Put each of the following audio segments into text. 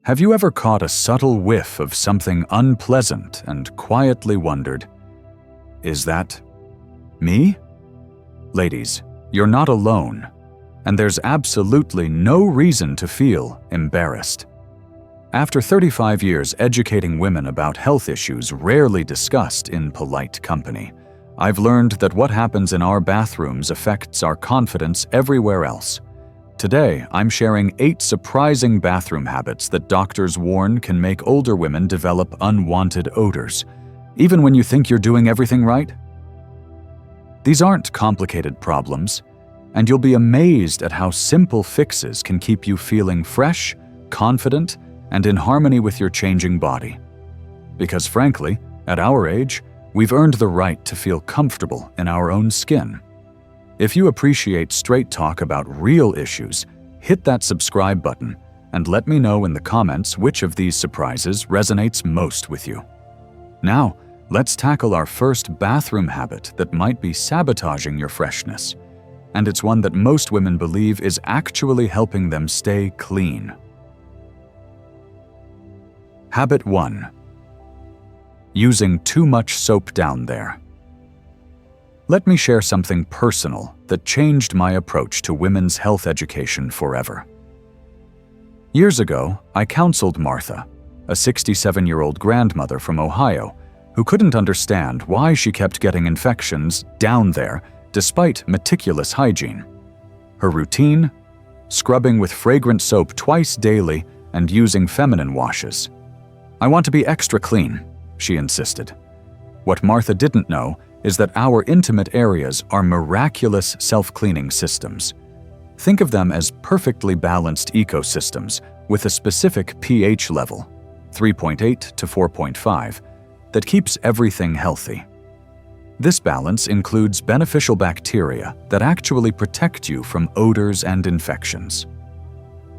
Have you ever caught a subtle whiff of something unpleasant and quietly wondered, is that me? Ladies, you're not alone, and there's absolutely no reason to feel embarrassed. After 35 years educating women about health issues rarely discussed in polite company, I've learned that what happens in our bathrooms affects our confidence everywhere else. Today, I'm sharing 8 surprising bathroom habits that doctors warn can make older women develop unwanted odors, even when you think you're doing everything right. These aren't complicated problems, and you'll be amazed at how simple fixes can keep you feeling fresh, confident, and in harmony with your changing body. Because frankly, at our age, we've earned the right to feel comfortable in our own skin. If you appreciate straight talk about real issues, hit that subscribe button and let me know in the comments which of these surprises resonates most with you. Now, let's tackle our first bathroom habit that might be sabotaging your freshness. And it's one that most women believe is actually helping them stay clean. Habit 1. Using too much soap down there. Let me share something personal that changed my approach to women's health education forever. Years ago, I counseled Martha, a 67-year-old grandmother from Ohio, who couldn't understand why she kept getting infections down there despite meticulous hygiene. Her routine? Scrubbing with fragrant soap twice daily and using feminine washes. "I want to be extra clean," she insisted. What Martha didn't know is that our intimate areas are miraculous self-cleaning systems. Think of them as perfectly balanced ecosystems with a specific pH level, 3.8 to 4.5, that keeps everything healthy. This balance includes beneficial bacteria that actually protect you from odors and infections.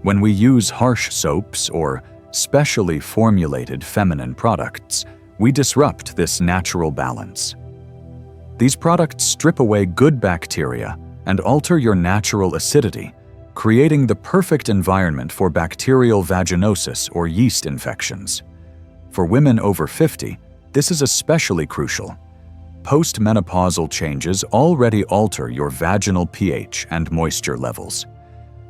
When we use harsh soaps or specially formulated feminine products, we disrupt this natural balance. These products strip away good bacteria and alter your natural acidity, creating the perfect environment for bacterial vaginosis or yeast infections. For women over 50, this is especially crucial. Postmenopausal changes already alter your vaginal pH and moisture levels.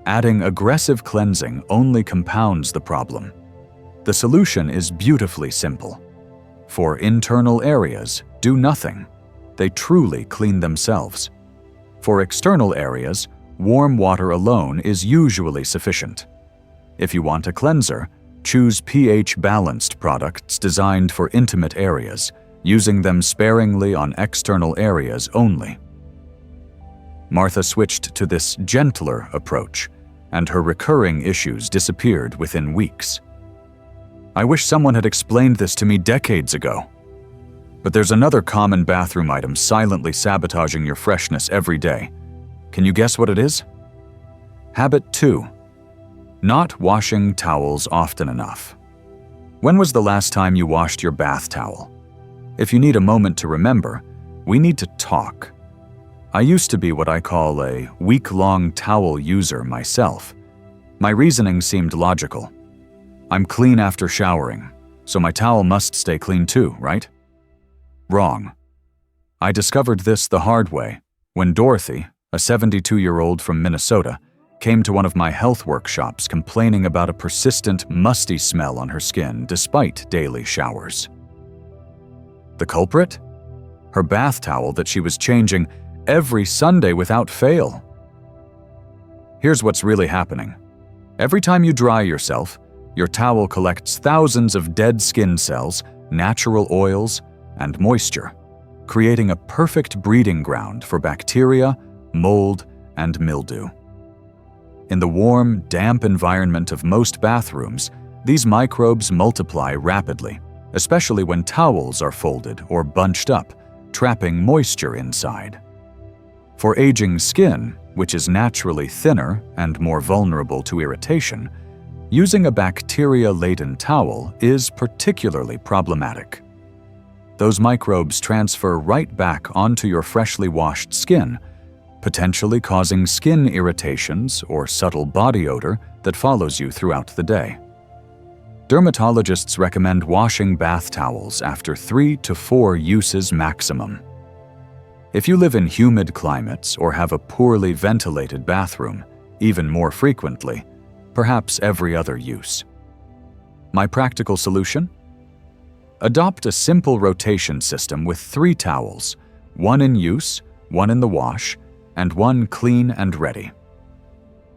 Adding aggressive cleansing only compounds the problem. The solution is beautifully simple. For internal areas, do nothing. They truly clean themselves. For external areas, warm water alone is usually sufficient. If you want a cleanser, choose pH-balanced products designed for intimate areas, using them sparingly on external areas only. Martha switched to this gentler approach, and her recurring issues disappeared within weeks. I wish someone had explained this to me decades ago. But there's another common bathroom item silently sabotaging your freshness every day. Can you guess what it is? Habit 2. Not washing towels often enough. When was the last time you washed your bath towel? If you need a moment to remember, we need to talk. I used to be what I call a week-long towel user myself. My reasoning seemed logical. I'm clean after showering, so my towel must stay clean too, right? Wrong. I discovered this the hard way when Dorothy, a 72-year-old from Minnesota, came to one of my health workshops complaining about a persistent, musty smell on her skin despite daily showers. The culprit? Her bath towel that she was changing every Sunday without fail. Here's what's really happening. Every time you dry yourself, your towel collects thousands of dead skin cells, natural oils, and moisture, creating a perfect breeding ground for bacteria, mold, and mildew. In the warm, damp environment of most bathrooms, these microbes multiply rapidly, especially when towels are folded or bunched up, trapping moisture inside. For aging skin, which is naturally thinner and more vulnerable to irritation, using a bacteria-laden towel is particularly problematic. Those microbes transfer right back onto your freshly washed skin, potentially causing skin irritations or subtle body odor that follows you throughout the day. Dermatologists recommend washing bath towels after 3 to 4 uses maximum. If you live in humid climates or have a poorly ventilated bathroom, even more frequently, perhaps every other use. My practical solution? Adopt a simple rotation system with 3 towels, 1 in use, 1 in the wash, and 1 clean and ready.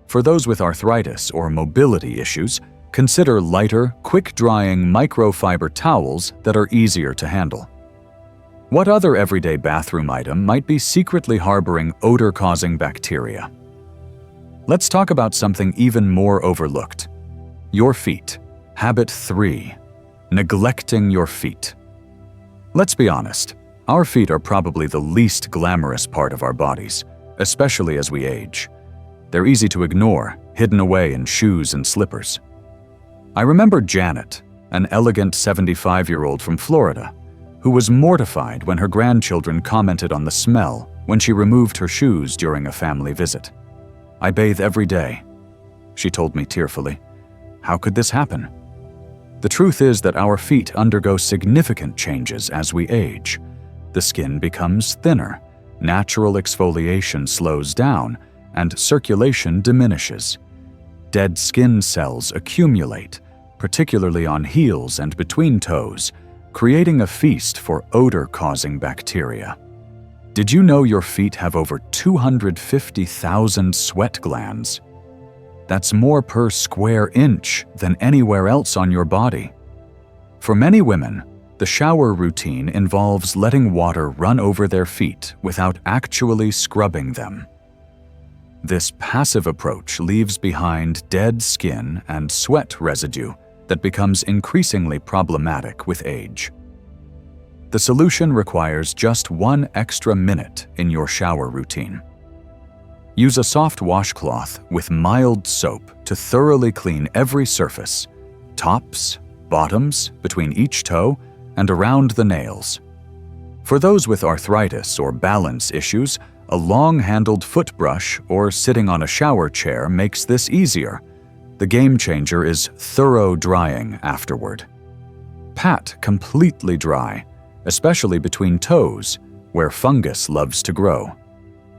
For those with arthritis or mobility issues, consider lighter, quick-drying microfiber towels that are easier to handle. What other everyday bathroom item might be secretly harboring odor-causing bacteria? Let's talk about something even more overlooked. Your feet. Habit 3. Neglecting your feet. Let's be honest, our feet are probably the least glamorous part of our bodies, especially as we age. They're easy to ignore, hidden away in shoes and slippers. I remember Janet, an elegant 75-year-old from Florida, who was mortified when her grandchildren commented on the smell when she removed her shoes during a family visit. "I bathe every day," she told me tearfully. "How could this happen?" The truth is that our feet undergo significant changes as we age. The skin becomes thinner, natural exfoliation slows down, and circulation diminishes. Dead skin cells accumulate, particularly on heels and between toes, creating a feast for odor-causing bacteria. Did you know your feet have over 250,000 sweat glands? That's more per square inch than anywhere else on your body. For many women, the shower routine involves letting water run over their feet without actually scrubbing them. This passive approach leaves behind dead skin and sweat residue that becomes increasingly problematic with age. The solution requires just 1 extra minute in your shower routine. Use a soft washcloth with mild soap to thoroughly clean every surface, tops, bottoms, between each toe, and around the nails. For those with arthritis or balance issues, a long-handled foot brush or sitting on a shower chair makes this easier. The game changer is thorough drying afterward. Pat completely dry, especially between toes, where fungus loves to grow.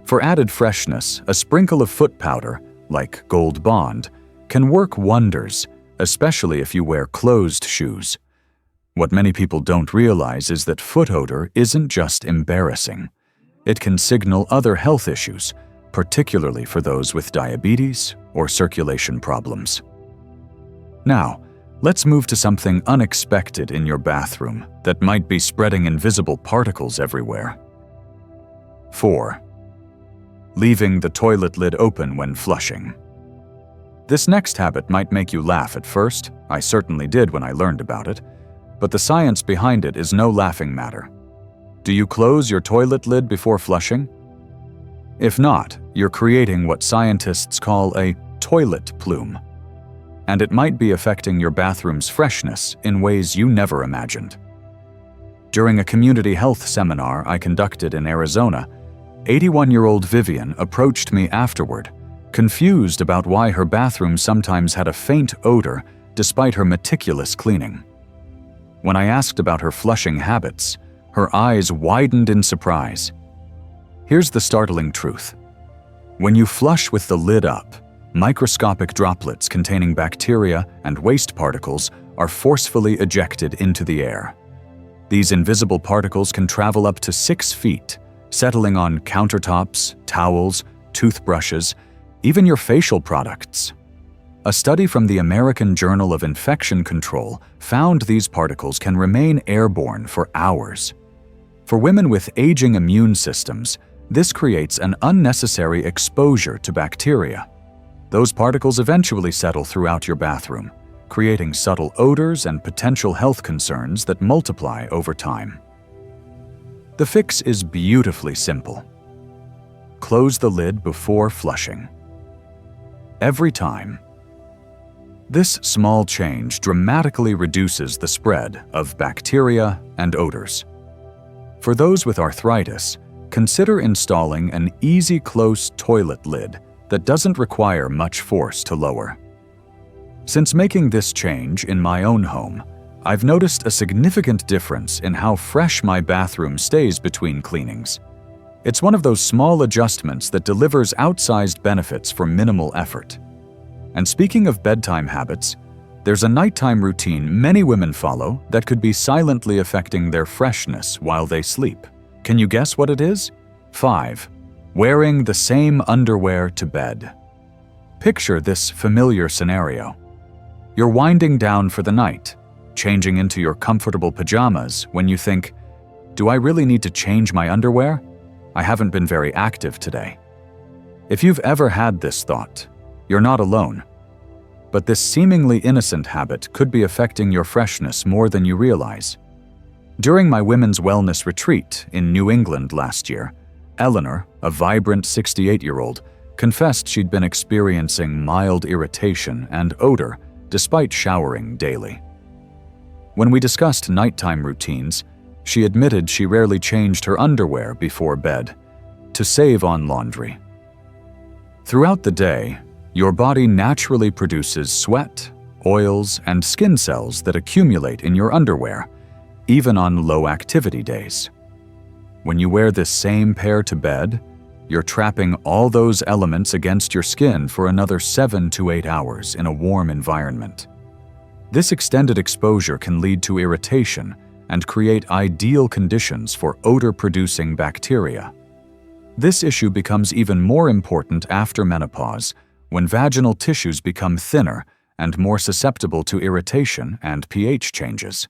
For added freshness, a sprinkle of foot powder, like Gold Bond, can work wonders, especially if you wear closed shoes. What many people don't realize is that foot odor isn't just embarrassing. It can signal other health issues, particularly for those with diabetes or circulation problems. Now, let's move to something unexpected in your bathroom that might be spreading invisible particles everywhere. 4. Leaving the toilet lid open when flushing. This next habit might make you laugh at first. I certainly did when I learned about it. But the science behind it is no laughing matter. Do you close your toilet lid before flushing? If not, you're creating what scientists call a toilet plume. And it might be affecting your bathroom's freshness in ways you never imagined. During a community health seminar I conducted in Arizona, 81-year-old Vivian approached me afterward, confused about why her bathroom sometimes had a faint odor despite her meticulous cleaning. When I asked about her flushing habits, her eyes widened in surprise. Here's the startling truth. When you flush with the lid up, microscopic droplets containing bacteria and waste particles are forcefully ejected into the air. These invisible particles can travel up to 6 feet, settling on countertops, towels, toothbrushes, even your facial products. A study from the American Journal of Infection Control found these particles can remain airborne for hours. For women with aging immune systems, this creates an unnecessary exposure to bacteria. Those particles eventually settle throughout your bathroom, creating subtle odors and potential health concerns that multiply over time. The fix is beautifully simple. Close the lid before flushing. Every time. This small change dramatically reduces the spread of bacteria and odors. For those with arthritis, consider installing an easy close toilet lid that doesn't require much force to lower. Since making this change in my own home, I've noticed a significant difference in how fresh my bathroom stays between cleanings. It's one of those small adjustments that delivers outsized benefits for minimal effort. And speaking of bedtime habits, there's a nighttime routine many women follow that could be silently affecting their freshness while they sleep. Can you guess what it is? 5. Wearing the same underwear to bed. Picture this familiar scenario. You're winding down for the night, changing into your comfortable pajamas when you think, "Do I really need to change my underwear? I haven't been very active today." If you've ever had this thought, you're not alone. But this seemingly innocent habit could be affecting your freshness more than you realize. During my women's wellness retreat in New England last year, Eleanor, a vibrant 68-year-old, confessed she'd been experiencing mild irritation and odor despite showering daily. When we discussed nighttime routines, she admitted she rarely changed her underwear before bed to save on laundry. Throughout the day, your body naturally produces sweat, oils, and skin cells that accumulate in your underwear, even on low-activity days. When you wear this same pair to bed, you're trapping all those elements against your skin for another 7 to 8 hours in a warm environment. This extended exposure can lead to irritation and create ideal conditions for odor-producing bacteria. This issue becomes even more important after menopause, when vaginal tissues become thinner and more susceptible to irritation and pH changes.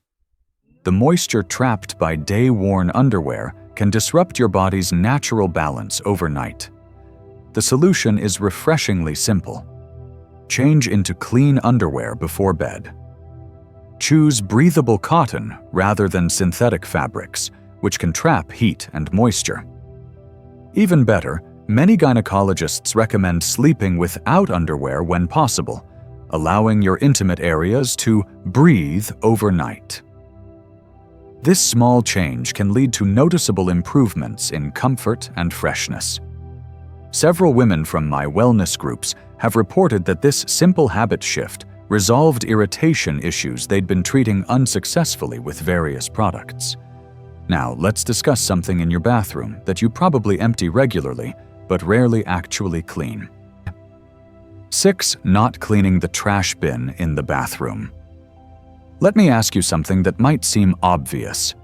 The moisture trapped by day-worn underwear can disrupt your body's natural balance overnight. The solution is refreshingly simple. Change into clean underwear before bed. Choose breathable cotton rather than synthetic fabrics, which can trap heat and moisture. Even better, many gynecologists recommend sleeping without underwear when possible, allowing your intimate areas to breathe overnight. This small change can lead to noticeable improvements in comfort and freshness. Several women from my wellness groups have reported that this simple habit shift resolved irritation issues they'd been treating unsuccessfully with various products. Now, let's discuss something in your bathroom that you probably empty regularly, but rarely actually clean. 6. Not cleaning the trash bin in the bathroom. Let me ask you something that might seem obvious.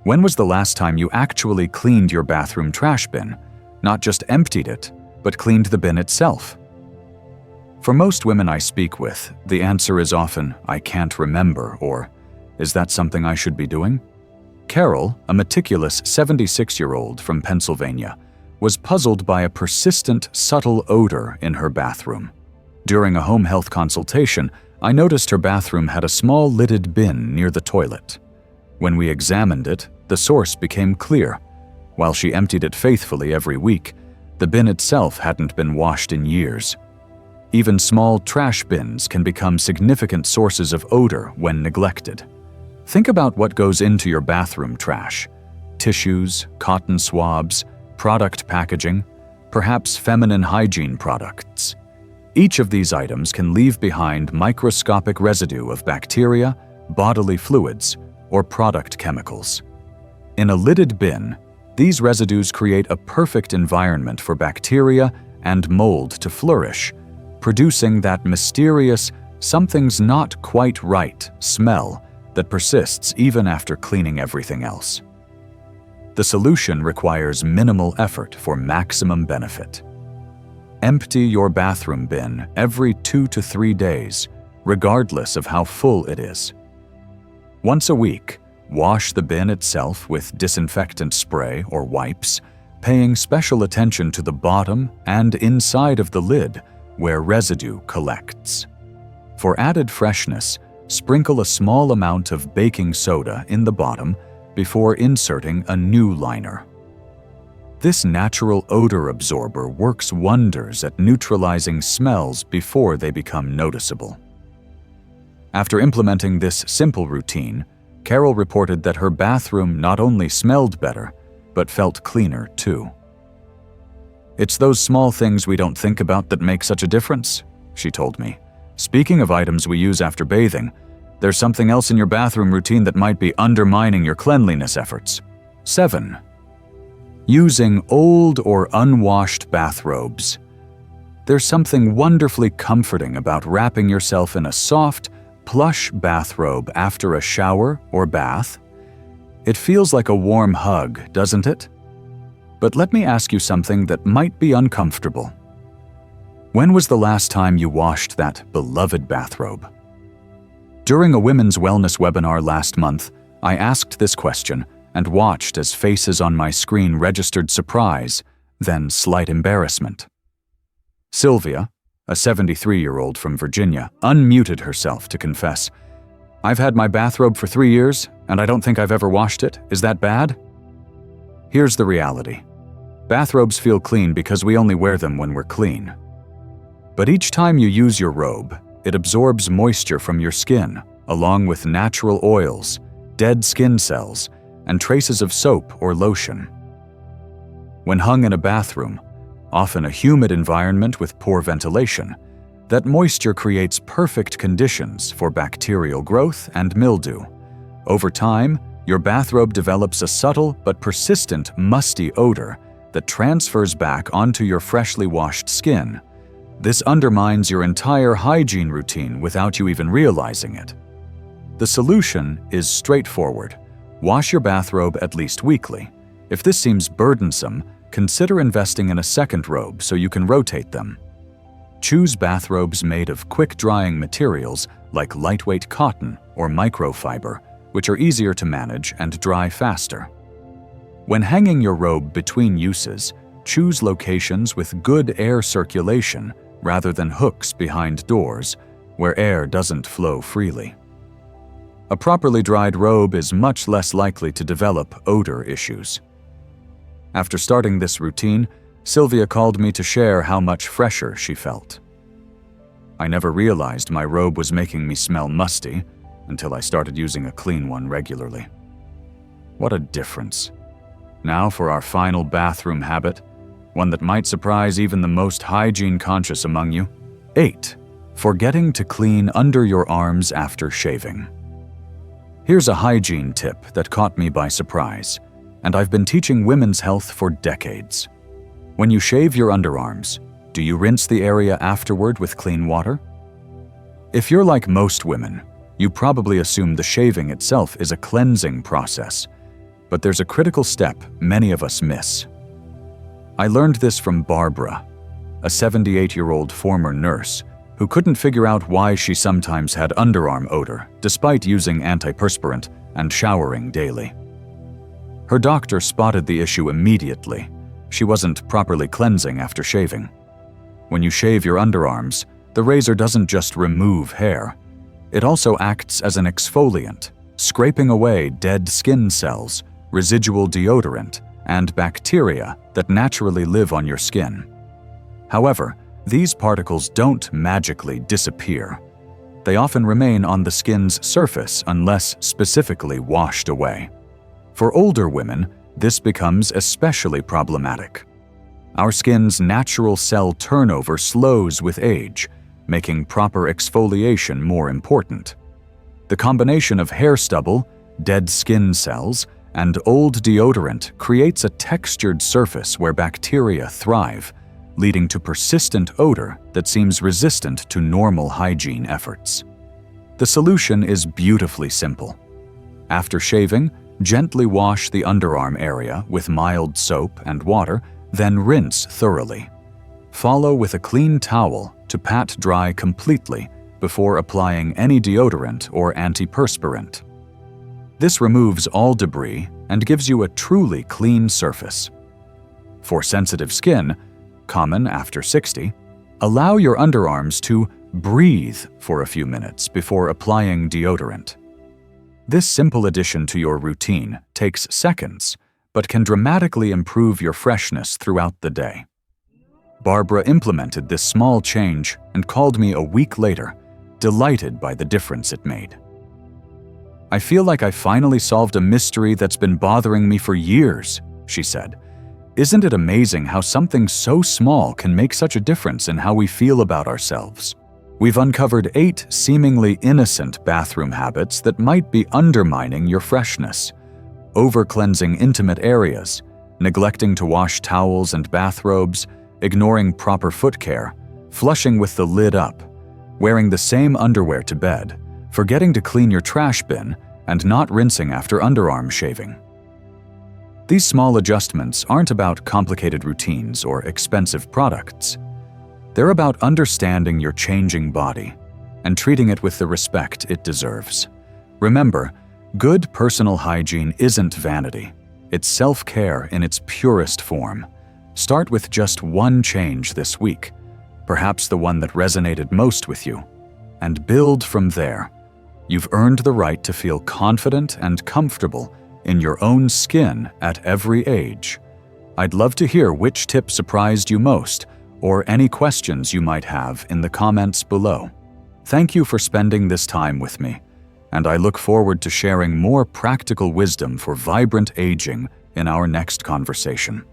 When was the last time you actually cleaned your bathroom trash bin? Not just emptied it, but cleaned the bin itself? For most women I speak with, the answer is often, "I can't remember," or "Is that something I should be doing?" Carol, a meticulous 76-year-old from Pennsylvania, was puzzled by a persistent, subtle odor in her bathroom. During a home health consultation, I noticed her bathroom had a small lidded bin near the toilet. When we examined it, the source became clear. While she emptied it faithfully every week, the bin itself hadn't been washed in years. Even small trash bins can become significant sources of odor when neglected. Think about what goes into your bathroom trash: tissues, cotton swabs, product packaging, perhaps feminine hygiene products. Each of these items can leave behind microscopic residue of bacteria, bodily fluids, or product chemicals. In a lidded bin, these residues create a perfect environment for bacteria and mold to flourish, producing that mysterious "something's not quite right" smell that persists even after cleaning everything else. The solution requires minimal effort for maximum benefit. Empty your bathroom bin every 2 to 3 days, regardless of how full it is. Once a week, wash the bin itself with disinfectant spray or wipes, paying special attention to the bottom and inside of the lid where residue collects. For added freshness, sprinkle a small amount of baking soda in the bottom before inserting a new liner. This natural odor absorber works wonders at neutralizing smells before they become noticeable. After implementing this simple routine, Carol reported that her bathroom not only smelled better, but felt cleaner too. "It's those small things we don't think about that make such a difference," she told me, Speaking of items we use after bathing, there's something else in your bathroom routine that might be undermining your cleanliness efforts. 7. Using old or unwashed bathrobes. There's something wonderfully comforting about wrapping yourself in a soft, plush bathrobe after a shower or bath. It feels like a warm hug, doesn't it? But let me ask you something that might be uncomfortable. When was the last time you washed that beloved bathrobe? During a women's wellness webinar last month, I asked this question and watched as faces on my screen registered surprise, then slight embarrassment. Sylvia, a 73-year-old from Virginia, unmuted herself to confess, "I've had my bathrobe for 3 years, and I don't think I've ever washed it. Is that bad?" Here's the reality. Bathrobes feel clean because we only wear them when we're clean. But each time you use your robe, it absorbs moisture from your skin, along with natural oils, dead skin cells, and traces of soap or lotion. When hung in a bathroom, often a humid environment with poor ventilation, that moisture creates perfect conditions for bacterial growth and mildew. Over time, your bathrobe develops a subtle but persistent musty odor that transfers back onto your freshly washed skin. This undermines your entire hygiene routine without you even realizing it. The solution is straightforward. Wash your bathrobe at least weekly. If this seems burdensome, consider investing in a second robe so you can rotate them. Choose bathrobes made of quick-drying materials like lightweight cotton or microfiber, which are easier to manage and dry faster. When hanging your robe between uses, choose locations with good air circulation rather than hooks behind doors, where air doesn't flow freely. A properly dried robe is much less likely to develop odor issues. After starting this routine, Sylvia called me to share how much fresher she felt. I never realized my robe was making me smell musty until I started using a clean one regularly. What a difference. Now for our final bathroom habit, one that might surprise even the most hygiene-conscious among you. 8. Forgetting to clean under your arms after shaving. Here's a hygiene tip that caught me by surprise, and I've been teaching women's health for decades. When you shave your underarms, do you rinse the area afterward with clean water? If you're like most women, you probably assume the shaving itself is a cleansing process, but there's a critical step many of us miss. I learned this from Barbara, a 78-year-old former nurse who couldn't figure out why she sometimes had underarm odor despite using antiperspirant and showering daily. Her doctor spotted the issue immediately. She wasn't properly cleansing after shaving. When you shave your underarms, the razor doesn't just remove hair. It also acts as an exfoliant, scraping away dead skin cells, residual deodorant, and bacteria that naturally live on your skin. However, these particles don't magically disappear. They often remain on the skin's surface unless specifically washed away. For older women, this becomes especially problematic. Our skin's natural cell turnover slows with age, making proper exfoliation more important. The combination of hair stubble, dead skin cells, and old deodorant creates a textured surface where bacteria thrive, leading to persistent odor that seems resistant to normal hygiene efforts. The solution is beautifully simple. After shaving, gently wash the underarm area with mild soap and water, then rinse thoroughly. Follow with a clean towel to pat dry completely before applying any deodorant or antiperspirant. This removes all debris and gives you a truly clean surface. For sensitive skin, common after 60, allow your underarms to breathe for a few minutes before applying deodorant. This simple addition to your routine takes seconds, but can dramatically improve your freshness throughout the day. Barbara implemented this small change and called me a week later, delighted by the difference it made. "I feel like I finally solved a mystery that's been bothering me for years," she said. "Isn't it amazing how something so small can make such a difference in how we feel about ourselves?" We've uncovered 8 seemingly innocent bathroom habits that might be undermining your freshness. Over-cleansing intimate areas, neglecting to wash towels and bathrobes, ignoring proper foot care, flushing with the lid up, wearing the same underwear to bed, forgetting to clean your trash bin, and not rinsing after underarm shaving. These small adjustments aren't about complicated routines or expensive products. They're about understanding your changing body and treating it with the respect it deserves. Remember, good personal hygiene isn't vanity. It's self-care in its purest form. Start with just one change this week, perhaps the one that resonated most with you, and build from there. You've earned the right to feel confident and comfortable in your own skin at every age. I'd love to hear which tip surprised you most, or any questions you might have in the comments below. Thank you for spending this time with me, and I look forward to sharing more practical wisdom for vibrant aging in our next conversation.